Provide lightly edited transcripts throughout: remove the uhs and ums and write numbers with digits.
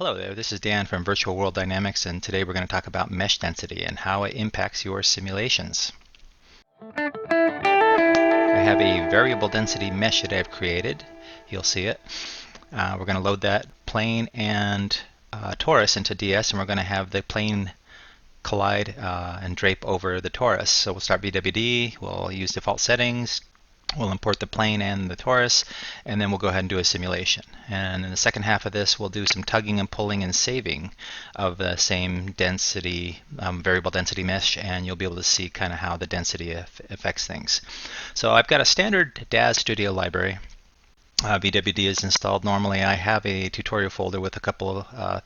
Hello there, this is Dan from Virtual World Dynamics, and today we're going to talk about mesh density and how it impacts your simulations. I have a variable density mesh that I've created. You'll see it. We're going to load that plane and torus into DS, and we're going to have the plane collide and drape over the torus. So we'll start VWD, we'll use default settings, we'll import the plane and the torus, and then we'll go ahead and do a simulation. And in the second half of this, we'll do some tugging and pulling and saving of the same density, variable density mesh, and you'll be able to see kind of how the density affects things. So I've got a standard DAZ Studio library. VWD is installed. Normally I have a tutorial folder with a couple of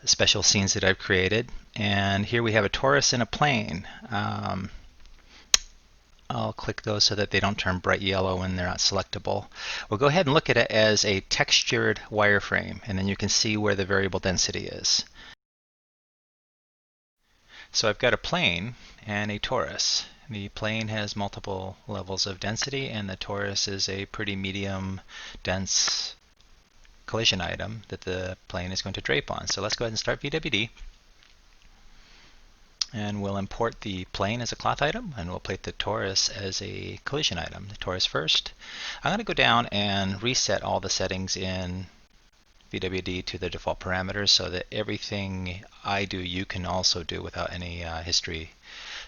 special scenes that I've created. And here we have a torus and a plane. I'll click those so that they don't turn bright yellow and they're not selectable. We'll go ahead and look at it as a textured wireframe, and then you can see where the variable density is. So I've got a plane and a torus. The plane has multiple levels of density, and the torus is a pretty medium dense collision item that the plane is going to drape on. So let's go ahead and start VWD. And we'll import the plane as a cloth item, and we'll place the torus as a collision item. The torus first. I'm going to go down and reset all the settings in VWD to the default parameters so that everything I do you can also do without any history.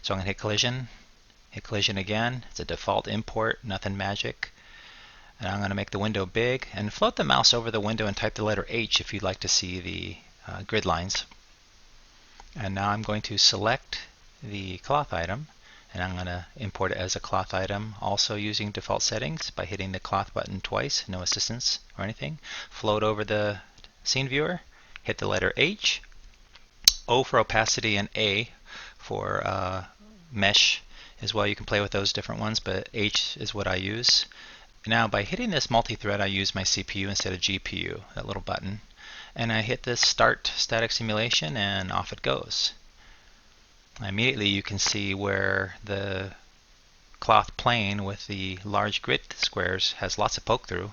So I'm going to hit collision again. It's a default import, nothing magic. And I'm going to make the window big and float the mouse over the window and type the letter H if you'd like to see the grid lines. And now I'm going to select the cloth item, and I'm going to import it as a cloth item, also using default settings by hitting the cloth button twice, no assistance or anything. Float over the scene viewer, hit the letter H, O for opacity, and A for mesh as well. You can play with those different ones, but H is what I use. Now by hitting this multi-thread, I use my CPU instead of GPU, that little button. And I hit this start static simulation and off it goes. Immediately you can see where the cloth plane with the large grid squares has lots of poke through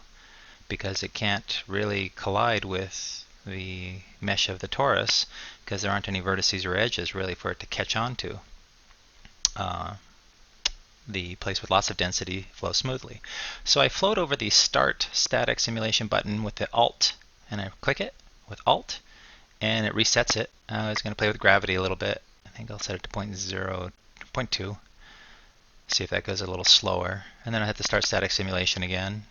because it can't really collide with the mesh of the torus because there aren't any vertices or edges really for it to catch onto. The place with lots of density flows smoothly. So I float over the start static simulation button with the Alt, and I click it with Alt, and it resets it. It's going to play with gravity a little bit. I think I'll set it to 0.2. See if that goes a little slower. And then I hit the start static simulation again.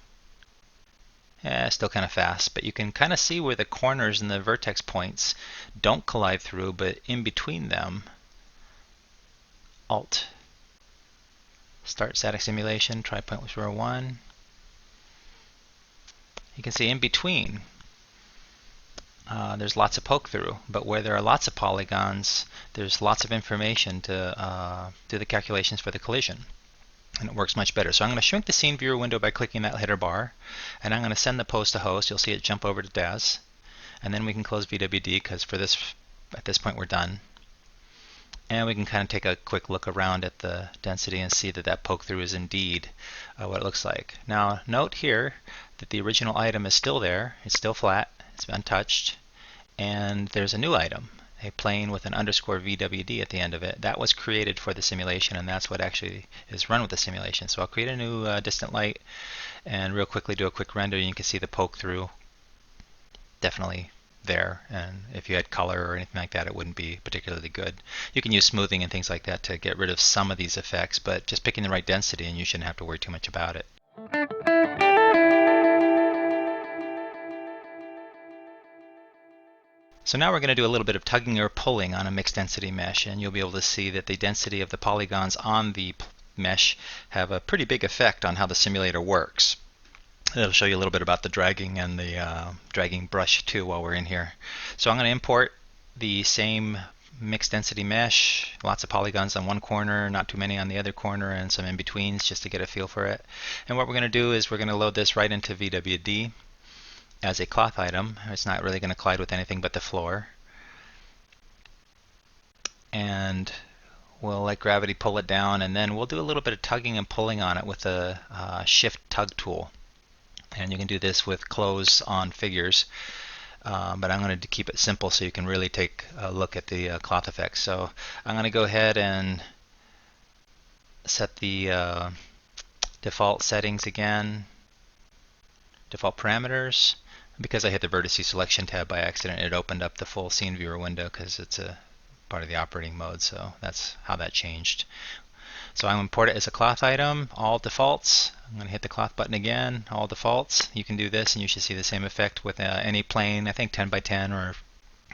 Yeah, still kind of fast, but you can kind of see where the corners and the vertex points don't collide through, but in between them, Alt. Start static simulation, try 0.01. You can see in between there's lots of poke through, but where there are lots of polygons, there's lots of information to do the calculations for the collision, and it works much better. So I'm going to shrink the scene viewer window by clicking that header bar, and I'm going to send the pose to host. You'll see it jump over to DAZ, and then we can close VWD because at this point we're done. And we can kind of take a quick look around at the density and see that that poke through is indeed what it looks like. Now note here that the original item is still there. It's still flat. It's untouched. And there's a new item, a plane with an underscore VWD at the end of it. That was created for the simulation, and that's what actually is run with the simulation. So I'll create a new distant light and real quickly do a quick render. You can see the poke through definitely there, and if you had color or anything like that, it wouldn't be particularly good. You can use smoothing and things like that to get rid of some of these effects, but just picking the right density and you shouldn't have to worry too much about it. So now we're going to do a little bit of tugging or pulling on a mixed density mesh, and you'll be able to see that the density of the polygons on the mesh have a pretty big effect on how the simulator works. It'll show you a little bit about the dragging and the dragging brush too while we're in here. So I'm going to import the same mixed density mesh, lots of polygons on one corner, not too many on the other corner, and some in-betweens just to get a feel for it. And what we're going to do is we're going to load this right into VWD as a cloth item. It's not really going to collide with anything but the floor. And we'll let gravity pull it down, and then we'll do a little bit of tugging and pulling on it with the shift tug tool. And you can do this with close on figures. but I'm going to keep it simple so you can really take a look at the cloth effects. So I'm going to go ahead and set the default settings again, default parameters. Because I hit the vertice selection tab by accident, it opened up the full scene viewer window because it's a part of the operating mode, so that's how that changed. So I'm going to import it as a cloth item, all defaults. I'm going to hit the cloth button again, all defaults. You can do this and you should see the same effect with any plane, I think 10 by 10 or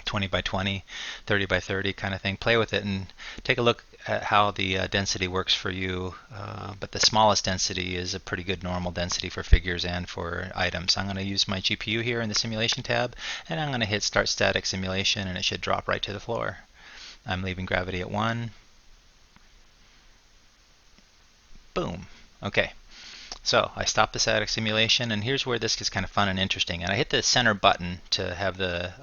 20 by 20, 30 by 30 kind of thing. Play with it and take a look at how the density works for you. But the smallest density is a pretty good normal density for figures and for items. I'm going to use my GPU here in the simulation tab, and I'm going to hit start static simulation, and it should drop right to the floor. I'm leaving gravity at 1. Boom. Okay. So I stopped the static simulation, and here's where this gets kind of fun and interesting. And I hit the center button to have the,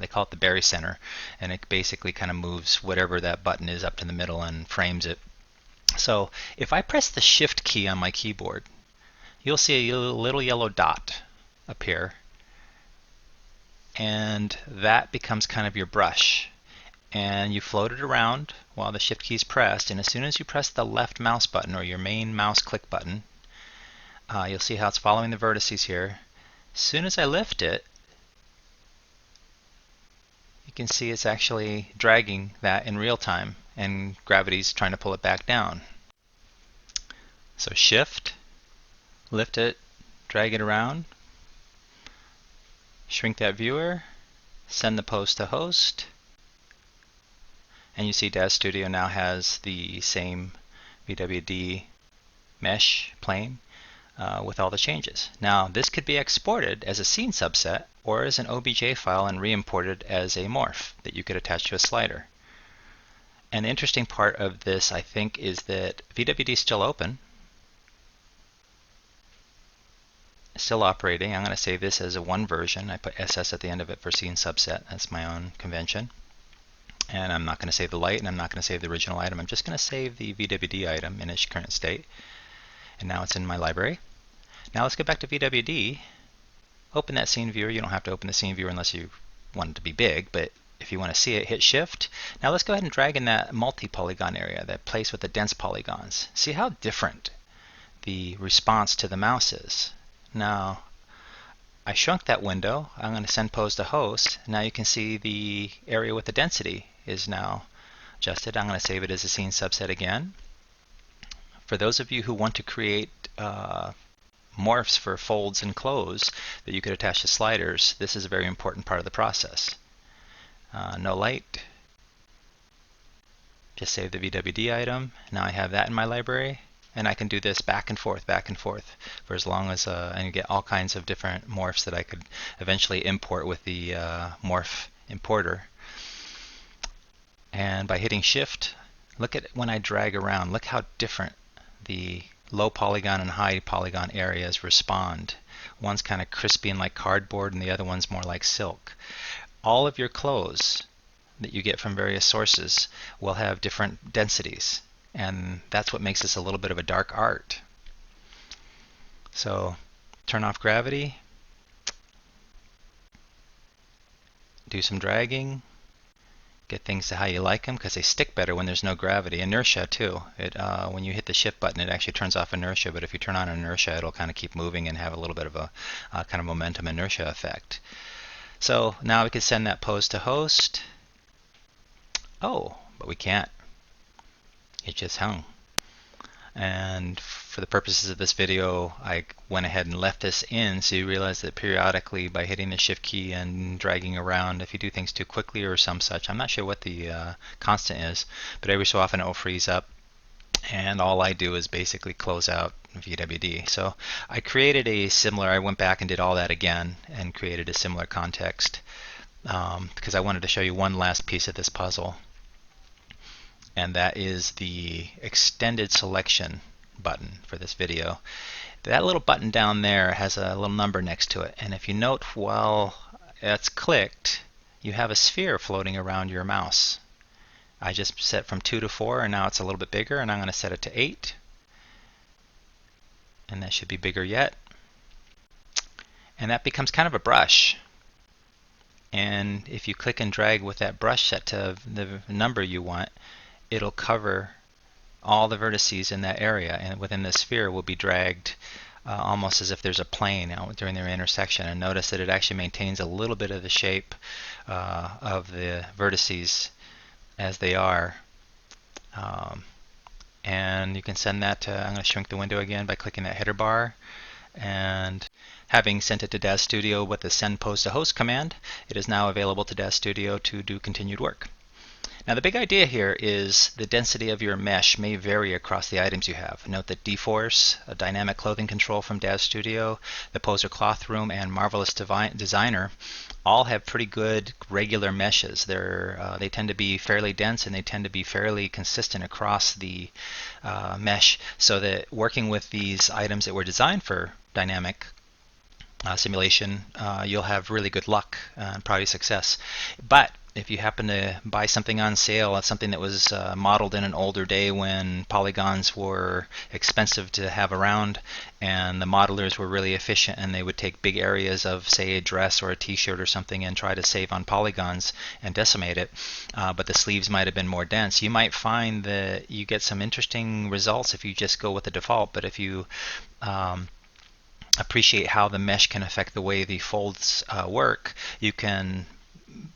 they call it the Berry Center, and it basically kind of moves whatever that button is up to the middle and frames it. So if I press the Shift key on my keyboard, you'll see a little yellow dot appear, and that becomes kind of your brush. And you float it around while the Shift key is pressed, and as soon as you press the left mouse button or your main mouse click button, you'll see how it's following the vertices here. As soon as I lift it, you can see it's actually dragging that in real time, and gravity's trying to pull it back down. So Shift, lift it, drag it around, shrink that viewer, send the pose to host, and you see DAZ Studio now has the same VWD mesh plane with all the changes. Now this could be exported as a scene subset or as an OBJ file and re-imported as a morph that you could attach to a slider. And the interesting part of this, I think, is that VWD is still open, still operating. I'm going to save this as a 1 version. I put SS at the end of it for scene subset. That's my own convention. And I'm not going to save the light, and I'm not going to save the original item. I'm just going to save the VWD item in its current state. And now it's in my library. Now let's go back to VWD. Open that scene viewer. You don't have to open the scene viewer unless you want it to be big, but if you want to see it, hit Shift. Now let's go ahead and drag in that multi-polygon area, that place with the dense polygons. See how different the response to the mouse is. Now I shrunk that window. I'm going to send pose to host. Now you can see the area with the density is now adjusted. I'm going to save it as a scene subset again. For those of you who want to create morphs for folds and close that you could attach to sliders, this is a very important part of the process. No light. Just save the VWD item. Now I have that in my library, and I can do this back and forth for as long as, and get all kinds of different morphs that I could eventually import with the morph importer. And by hitting Shift, look at when I drag around, look how different the low polygon and high polygon areas respond. One's kind of crispy and like cardboard, and the other one's more like silk. All of your clothes that you get from various sources will have different densities, and that's what makes this a little bit of a dark art. So turn off gravity, do some dragging, get things to how you like them, because they stick better when there's no gravity. Inertia too. When you hit the Shift button, it actually turns off inertia, but if you turn on inertia, it'll kind of keep moving and have a little bit of a kind of momentum inertia effect. So now we can send that pose to host. Oh, but we can't. It just hung. And for the purposes of this video, I went ahead and left this in, so you realize that periodically by hitting the Shift key and dragging around, if you do things too quickly or some such, I'm not sure what the constant is, but every so often it will freeze up, and all I do is basically close out VWD. So I created a similar, I went back and did all that again and created a similar context because I wanted to show you one last piece of this puzzle. And that is the extended selection button for this video. That little button down there has a little number next to it, and if you note while it's clicked, you have a sphere floating around your mouse. I just set from 2 to 4, and now it's a little bit bigger, and I'm going to set it to 8, and that should be bigger yet. And that becomes kind of a brush. And if you click and drag with that brush set to the number you want, it'll cover all the vertices in that area, and within the sphere will be dragged almost as if there's a plane out during their intersection. And notice that it actually maintains a little bit of the shape of the vertices as they are. And you can send that to, I'm going to shrink the window again by clicking that header bar, and having sent it to DAZ Studio with the send pose to host command, it is now available to DAZ Studio to do continued work. Now the big idea here is the density of your mesh may vary across the items you have. Note that D-Force, a dynamic clothing control from DAZ Studio, the Poser Cloth Room, and Marvelous Designer all have pretty good regular meshes. They tend to be fairly dense, and they tend to be fairly consistent across the mesh, so that working with these items that were designed for dynamic simulation, you'll have really good luck and probably success. But if you happen to buy something on sale, something that was modeled in an older day when polygons were expensive to have around, and the modelers were really efficient, and they would take big areas of, say, a dress or a t-shirt or something and try to save on polygons and decimate it, but the sleeves might have been more dense, you might find that you get some interesting results if you just go with the default. But if you appreciate how the mesh can affect the way the folds work, you can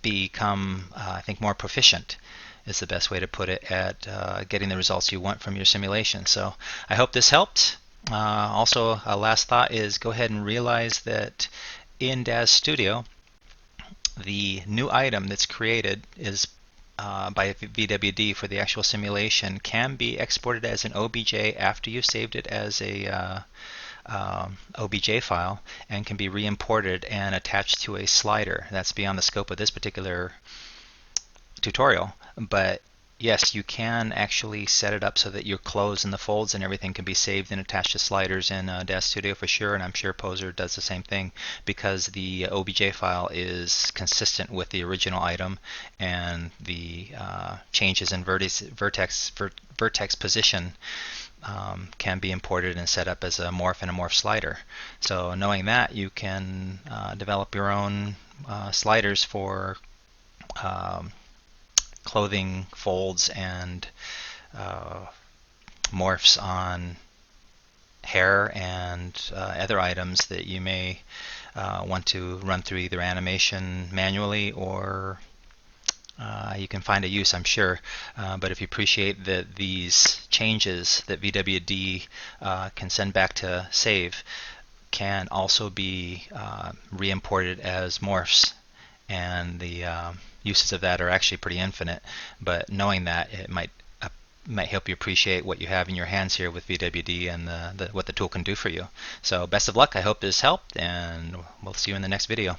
become, I think, more proficient is the best way to put it, at getting the results you want from your simulation. So I hope this helped. Also, a last thought is, go ahead and realize that in DAZ Studio, the new item that's created is by VWD for the actual simulation can be exported as an OBJ after you've saved it as a OBJ file, and can be re-imported and attached to a slider. That's beyond the scope of this particular tutorial, but yes, you can actually set it up so that your clothes and the folds and everything can be saved and attached to sliders in DAZ Studio for sure, and I'm sure Poser does the same thing, because the OBJ file is consistent with the original item, and the changes in vertex position can be imported and set up as a morph and a morph slider. So knowing that, you can develop your own sliders for clothing folds and morphs on hair and other items that you may want to run through either animation manually, or you can find a use, I'm sure. But if you appreciate that these changes that VWD can send back to save can also be re-imported as morphs, and the uses of that are actually pretty infinite, but knowing that, it might help you appreciate what you have in your hands here with VWD and what the tool can do for you. So best of luck. I hope this helped, and we'll see you in the next video.